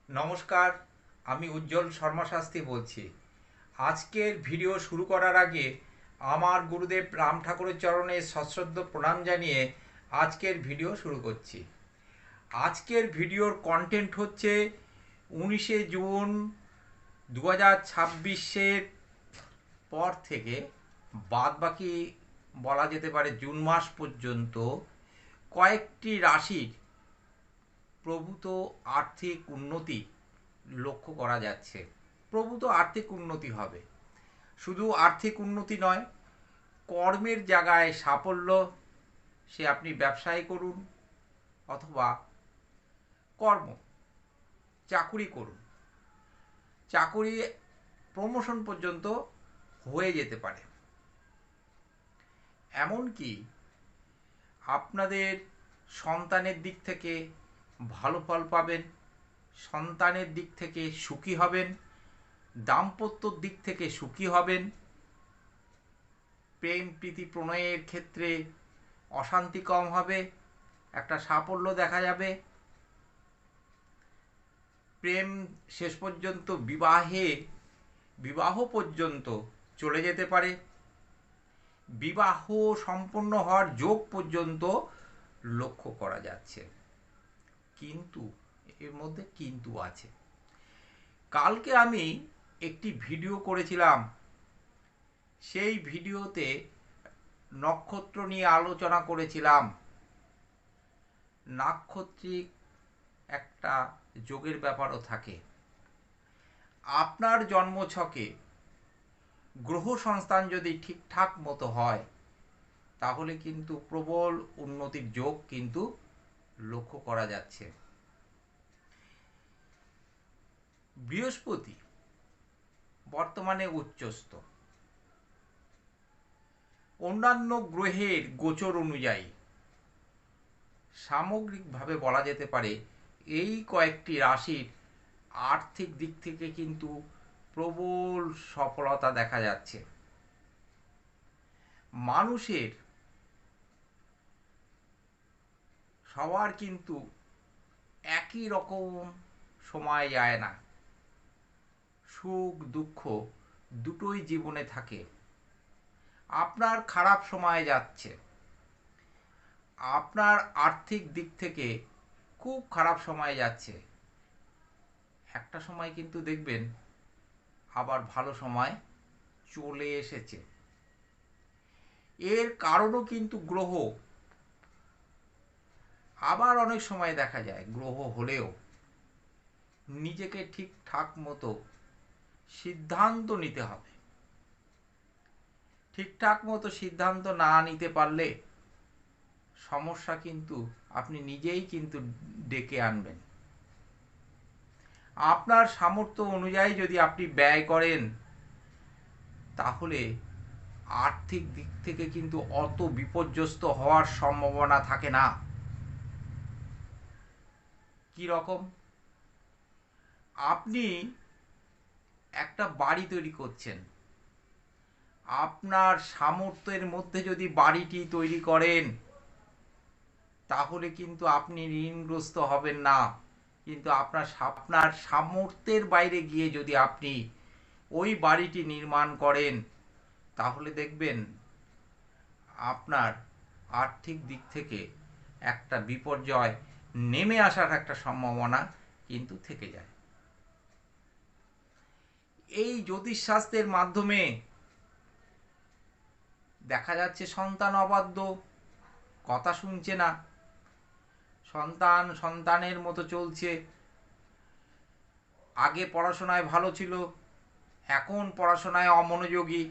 নমস্কার, আমি উজ্জ্বল শর্মা শাস্ত্রী বলছি। আজকের ভিডিও শুরু করার আগে আমার গুরুদেব রাম ঠাকুরের চরণে সশ্রদ্ধ প্রণাম জানিয়ে আজকের ভিডিও শুরু করছি। আজকের ভিডিওর কন্টেন্ট হচ্ছে 19শে জুন 2026-এর পর থেকে বাদবাকি বলা যেতে পারে জুন মাস পর্যন্ত কয়েকটি রাশির প্রভূত আর্থিক উন্নতি লক্ষ্য করা যাচ্ছে। প্রভূত আর্থিক উন্নতি হবে, শুধু আর্থিক উন্নতি নয়, কর্মের জায়গায় সাফল্য, সে আপনি ব্যবসায় করুন অথবা কর্ম চাকুরি করুন, চাকুরি প্রমোশন পর্যন্ত হয়ে যেতে পারে। এমনকি আপনাদের সন্তানের দিক থেকে ভালো ফল পাবেন, সন্তানের দিক থেকে সুখী হবেন, দাম্পত্যর দিক থেকে সুখী হবেন, প্রেম প্রীতি প্রণয়ের ক্ষেত্রে অশান্তি কম হবে, একটা সাফল্য দেখা যাবে, প্রেম শেষ পর্যন্ত বিবাহ পর্যন্ত চলে যেতে পারে, বিবাহ সম্পন্ন হওয়ার যোগ পর্যন্ত লক্ষ্য করা যাচ্ছে। কিন্তু এর মধ্যে কিন্তু আছে। কালকে আমি একটি ভিডিও করেছিলাম, সেই ভিডিওতে নক্ষত্র নিয়ে আলোচনা করেছিলাম। নাক্ষত্রিক একটা যোগের ব্যাপারও থাকে। আপনার জন্মছকে গ্রহ সংস্থান যদি ঠিকঠাক মতো হয় তাহলে কিন্তু প্রবল উন্নতির যোগ কিন্তু লক্ষ্য করা যাচ্ছে। বৃহস্পতি বর্তমানে উচ্চস্থ। অন্যান্য গ্রহের গোচর অনুযায়ী সামগ্রিকভাবে বলা যেতে পারে এই কয়েকটি রাশির আর্থিক দিক থেকে কিন্তু প্রবল সফলতা দেখা যাচ্ছে। মানুষের সবার কিন্তু একই রকম সময় যায় না, সুখ দুঃখ দুটোই জীবনে থাকে। আপনার খারাপ সময় যাচ্ছে, আপনার আর্থিক দিক থেকে খুব খারাপ সময় যাচ্ছে, একটা সময় কিন্তু দেখবেন আবার ভালো সময় চলে এসেছে। এর কারণও কিন্তু গ্রহ। আবার অনেক সময় দেখা যায় গ্রহ হলেও নিজেকে ঠিকঠাক মতো সিদ্ধান্ত নিতে হবে। ঠিকঠাক মতো সিদ্ধান্ত না নিতে পারলে সমস্যা কিন্তু আপনি নিজেই কিন্তু ডেকে আনবেন। আপনার সামর্থ্য অনুযায়ী যদি আপনি ব্যয় করেন তাহলে আর্থিক দিক থেকে কিন্তু অত বিপর্যস্ত হওয়ার সম্ভাবনা থাকে না। কি রকম? আপনি একটা বাড়ি তৈরি করছেন, আপনার সামর্থ্যের মধ্যে যদি বাড়িটি তৈরি করেন তাহলে কিন্তু আপনি ঋণগ্রস্ত হবেন না। কিন্তু আপনার সামর্থ্যের বাইরে গিয়ে যদি আপনি ওই বাড়িটি নির্মাণ করেন তাহলে দেখবেন আপনার আর্থিক দিক থেকে একটা বিপর্যয় নেমে আসার একটা সম্ভাবনা কিন্তু থেকে যায়। এই জ্যোতিষশাস্ত্রের মাধ্যমে দেখা যাচ্ছে সন্তান অবাধ্য, কথা শুনছে না, সন্তানের মতো চলছে। আগে পড়াশোনায় ভালো ছিল, এখন পড়াশোনায় অমনোযোগী,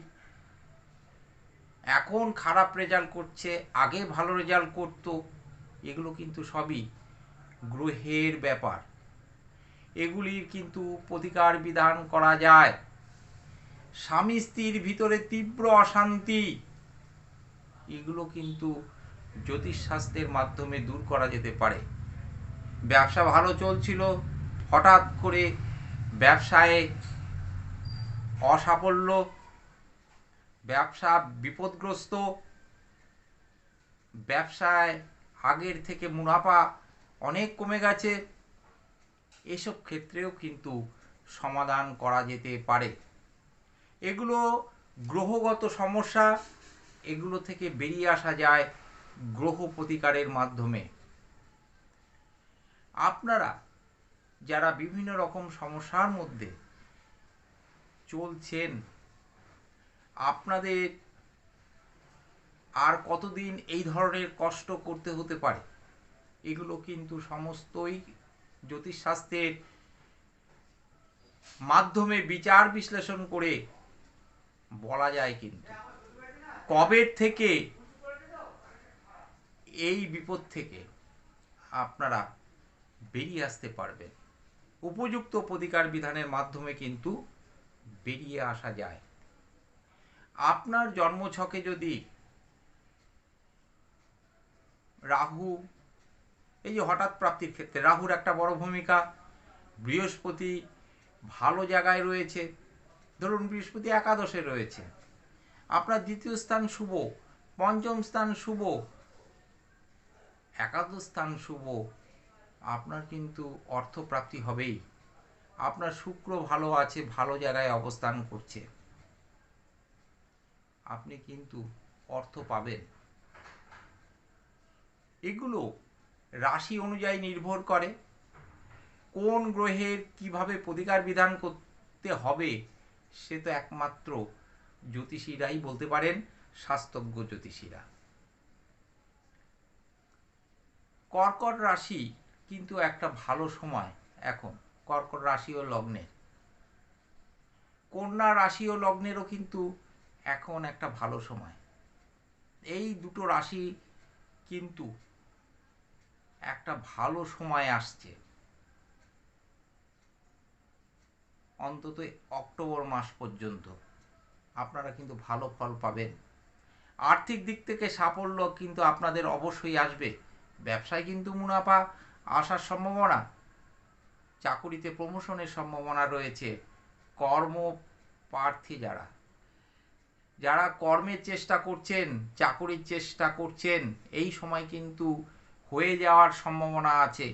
এখন খারাপ রেজাল্ট করছে, আগে ভালো রেজাল্ট করত। এগুলো কিন্তু সবই গ্রহের ব্যাপার। এগুলির কিন্তু প্রতিকার বিধান করা যায়। স্বামী স্ত্রীর ভিতরে তীব্র অশান্তি, এগুলো কিন্তু জ্যোতিষশাস্ত্রের মাধ্যমে দূর করা যেতে পারে। ব্যবসা ভালো চলছিল, হঠাৎ করে ব্যবসায় অসাফল্য, ব্যবসা বিপদগ্রস্ত, ব্যবসায় আগের থেকে মুনাফা অনেক কমে গেছে, এসব ক্ষেত্রেও কিন্তু সমাধান করা যেতে পারে। এগুলো গ্রহগত সমস্যা, এগুলো থেকে বেরিয়ে আসা যায় গ্রহ প্রতিকারের মাধ্যমে। আপনারা যারা বিভিন্ন রকম সমস্যার মধ্যে চলছেন, আপনাদের আর কতদিন এই ধরনের কষ্ট করতে হতে পারে, এগুলো কিন্তু সমস্তই জ্যোতিষশাস্ত্রের মাধ্যমে বিচার বিশ্লেষণ করে বলা যায়। কিন্তু কবে থেকে এই বিপদ থেকে আপনারা বেরিয়ে আসতে পারবেন, উপযুক্ত প্রতিকার বিধানের মাধ্যমে কিন্তু বেরিয়ে আসা যায়। আপনার জন্মছকে যদি রাহু, এই যে হঠাৎ প্রাপ্তির ক্ষেত্রে রাহুর একটা বড় ভূমিকা, বৃহস্পতি ভালো জায়গায় রয়েছে, ধরুন বৃহস্পতি একাদশে রয়েছে, আপনার দ্বিতীয় স্থান শুভ, পঞ্চম স্থান শুভ, একাদশ স্থান শুভ, আপনার কিন্তু অর্থপ্রাপ্তি হবেই। আপনার শুক্র ভালো আছে, ভালো জায়গায় অবস্থান করছে, আপনি কিন্তু অর্থ পাবেন। এগুলো রাশি অনুযায়ী নির্ভর করে, কোন গ্রহের কিভাবে প্রতিকার বিধান করতে হবে সে তো একমাত্র জ্যোতিষীরাই বলতে পারেন, শাস্ত্রজ্ঞ জ্যোতিষীরা। কর্কট রাশি কিন্তু একটা ভালো সময় এখন, কর্কট রাশি ও লগ্নের। কন্যা রাশি ও লগ্নেরও কিন্তু এখন একটা ভালো সময়। এই দুটো রাশি কিন্তু একটা ভালো সময় আসছে, অন্তত অক্টোবর মাস পর্যন্ত আপনারা কিন্তু ভালো ফল পাবেন। আর্থিক দিক থেকে সাফল্য কিন্তু আপনাদের অবশ্যই আসবে। ব্যবসায় কিন্তু মুনাফা আসার সম্ভাবনা, চাকুরিতে প্রমোশনের সম্ভাবনা রয়েছে। কর্মপ্রার্থী যারা যারা কর্মের চেষ্টা করছেন, চাকুরির চেষ্টা করছেন, এই সময় কিন্তু হয়ে যাওয়ার সম্ভাবনা আছে।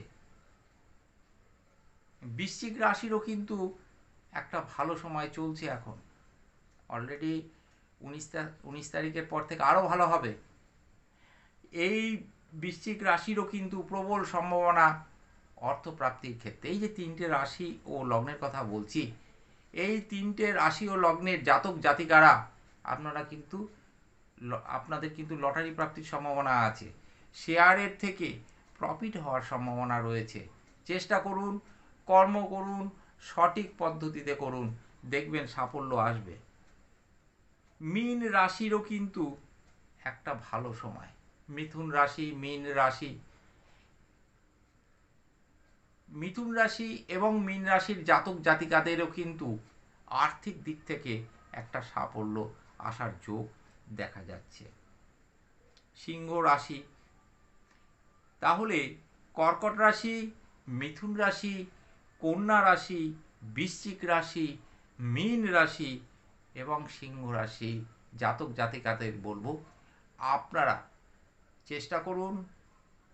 বৃশ্চিক রাশিরও কিন্তু একটা ভালো সময় চলছে এখন, অলরেডি 19 তারিখের পর থেকে আরও ভালো হবে। এই বৃশ্চিক রাশিরও কিন্তু প্রবল সম্ভাবনা অর্থপ্রাপ্তির ক্ষেত্রে। এই যে তিনটে রাশি ও লগ্নের কথা বলছি, এই তিনটে রাশি ও লগ্নের জাতক জাতিকারা আপনাদের কিন্তু লটারি প্রাপ্তির সম্ভাবনা আছে, শেয়ারের থেকে প্রফিট হওয়ার সম্ভাবনা রয়েছে। চেষ্টা করুন, কর্ম করুন, সঠিক পদ্ধতিতে করুন, দেখবেন সাফল্য আসবে। মীন রাশিরও কিন্তু একটা ভালো সময়, মিথুন রাশি, মিথুন রাশি এবং মীন রাশির জাতক জাতিকাদেরও কিন্তু আর্থিক দিক থেকে একটা সাফল্য আসার যোগ দেখা যাচ্ছে। সিংহ রাশি, তাহলে কর্কট রাশি, মিথুন রাশি, কন্যা রাশি, বৃশ্চিক রাশি, মীন রাশি এবং সিংহ রাশি জাতক জাতিকাদের বলবো, আপনারা চেষ্টা করুন,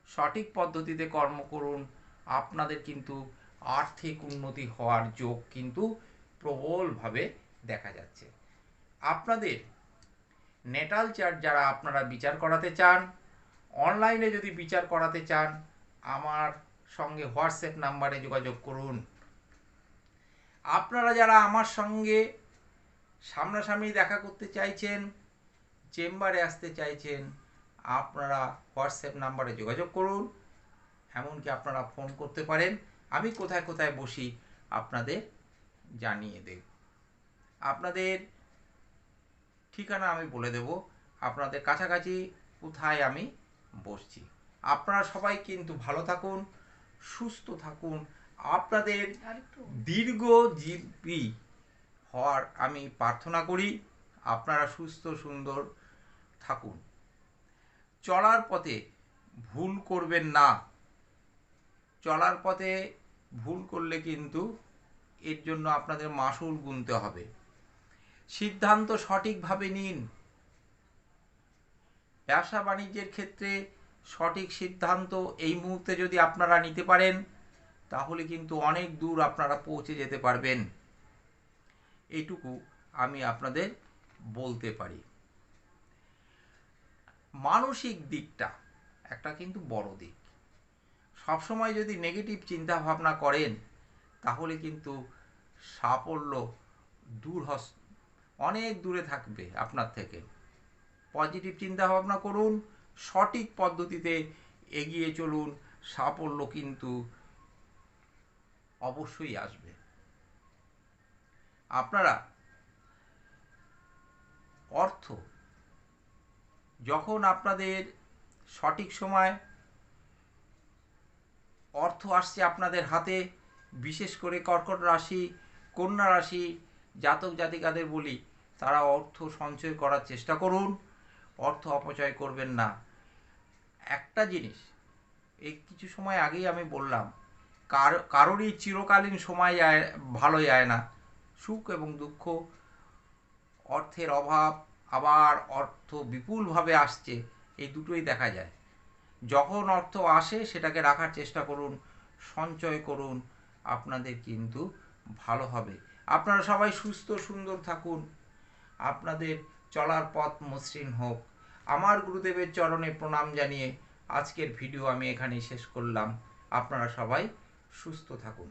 সঠিক পদ্ধতিতে কর্ম করুন, আপনাদের কিন্তু আর্থিক উন্নতি হওয়ার যোগ কিন্তু প্রবলভাবে দেখা যাচ্ছে। আপনাদের নেটাল চার্ট যারা আপনারা বিচার করাতে চান, অনলাইনে যদি বিচার করাতে চান, আমার সঙ্গে হোয়াটসঅ্যাপ নাম্বারে যোগাযোগ করুন। আপনারা যারা আমার সঙ্গে সামনাসামনি দেখা করতে চাইছেন, চেম্বারে আসতে চাইছেন, আপনারা হোয়াটসঅ্যাপ নাম্বারে যোগাযোগ করুন। এমনকি আপনারা ফোন করতে পারেন, আমি কোথায় কোথায় বসি আপনাদের জানিয়ে দেব। আপনাদের ঠিকানা আমি বলে দেব, আপনাদের কাছাকাছি কোথায় আমি বসছি। আপনারা সবাই কিন্তু ভালো থাকুন, সুস্থ থাকুন, আপনাদের দীর্ঘজীবী হওয়ার আমি প্রার্থনা করি। আপনারা সুস্থ সুন্দর থাকুন। চলার পথে ভুল করবেন না, চলার পথে ভুল করলে কিন্তু এর জন্য আপনাদের মাসুল গুনতে হবে। সিদ্ধান্ত সঠিকভাবে নিন, ব্যবসা বাণিজ্যের ক্ষেত্রে সঠিক সিদ্ধান্ত এই মুহূর্তে যদি আপনারা নিতে পারেন, তাহলে কিন্তু অনেক দূর আপনারা পৌঁছে যেতে পারবেন, এইটুকু আমি আপনাদের বলতে পারি। মানসিক দিকটা একটা কিন্তু বড় দিক। সবসময় যদি নেগেটিভ চিন্তা ভাবনা করেন তাহলে কিন্তু সাফল্য অনেক দূরে থাকবে আপনার থেকে। পজিটিভ চিন্তা ভাবনা করুন, সঠিক পদ্ধতিতে এগিয়ে চলুন, সাফল্য কিন্তু অবশ্যই আসবে। আপনারা অর্থ যখন আপনাদের সঠিক সময় অর্থ আসছে আপনাদের হাতে, বিশেষ করে কর্কট রাশি, কন্যা রাশি জাতক জাতিকাদের বলি, তারা অর্থ সঞ্চয় করার চেষ্টা করুন, অর্থ অপচয় করবেন না। একটা জিনিস এই কিছু সময় আগেই আমি বললাম, কারোরই চিরকালীন সময় ভালো যায় না। সুখ এবং দুঃখ, অর্থের অভাব, আবার অর্থ বিপুলভাবে আসছে, এই দুটোই দেখা যায়। যখন অর্থ আসে সেটাকে রাখার চেষ্টা করুন, সঞ্চয় করুন, আপনাদের কিন্তু ভালো হবে। আপনারা সবাই সুস্থ সুন্দর থাকুন, আপনাদের চলার পথ মসৃণ হোক। আমার গুরুদেবের চরণে প্রণাম জানিয়ে আজকের ভিডিও আমি এখানেই শেষ করলাম। আপনারা সবাই সুস্থ থাকুন।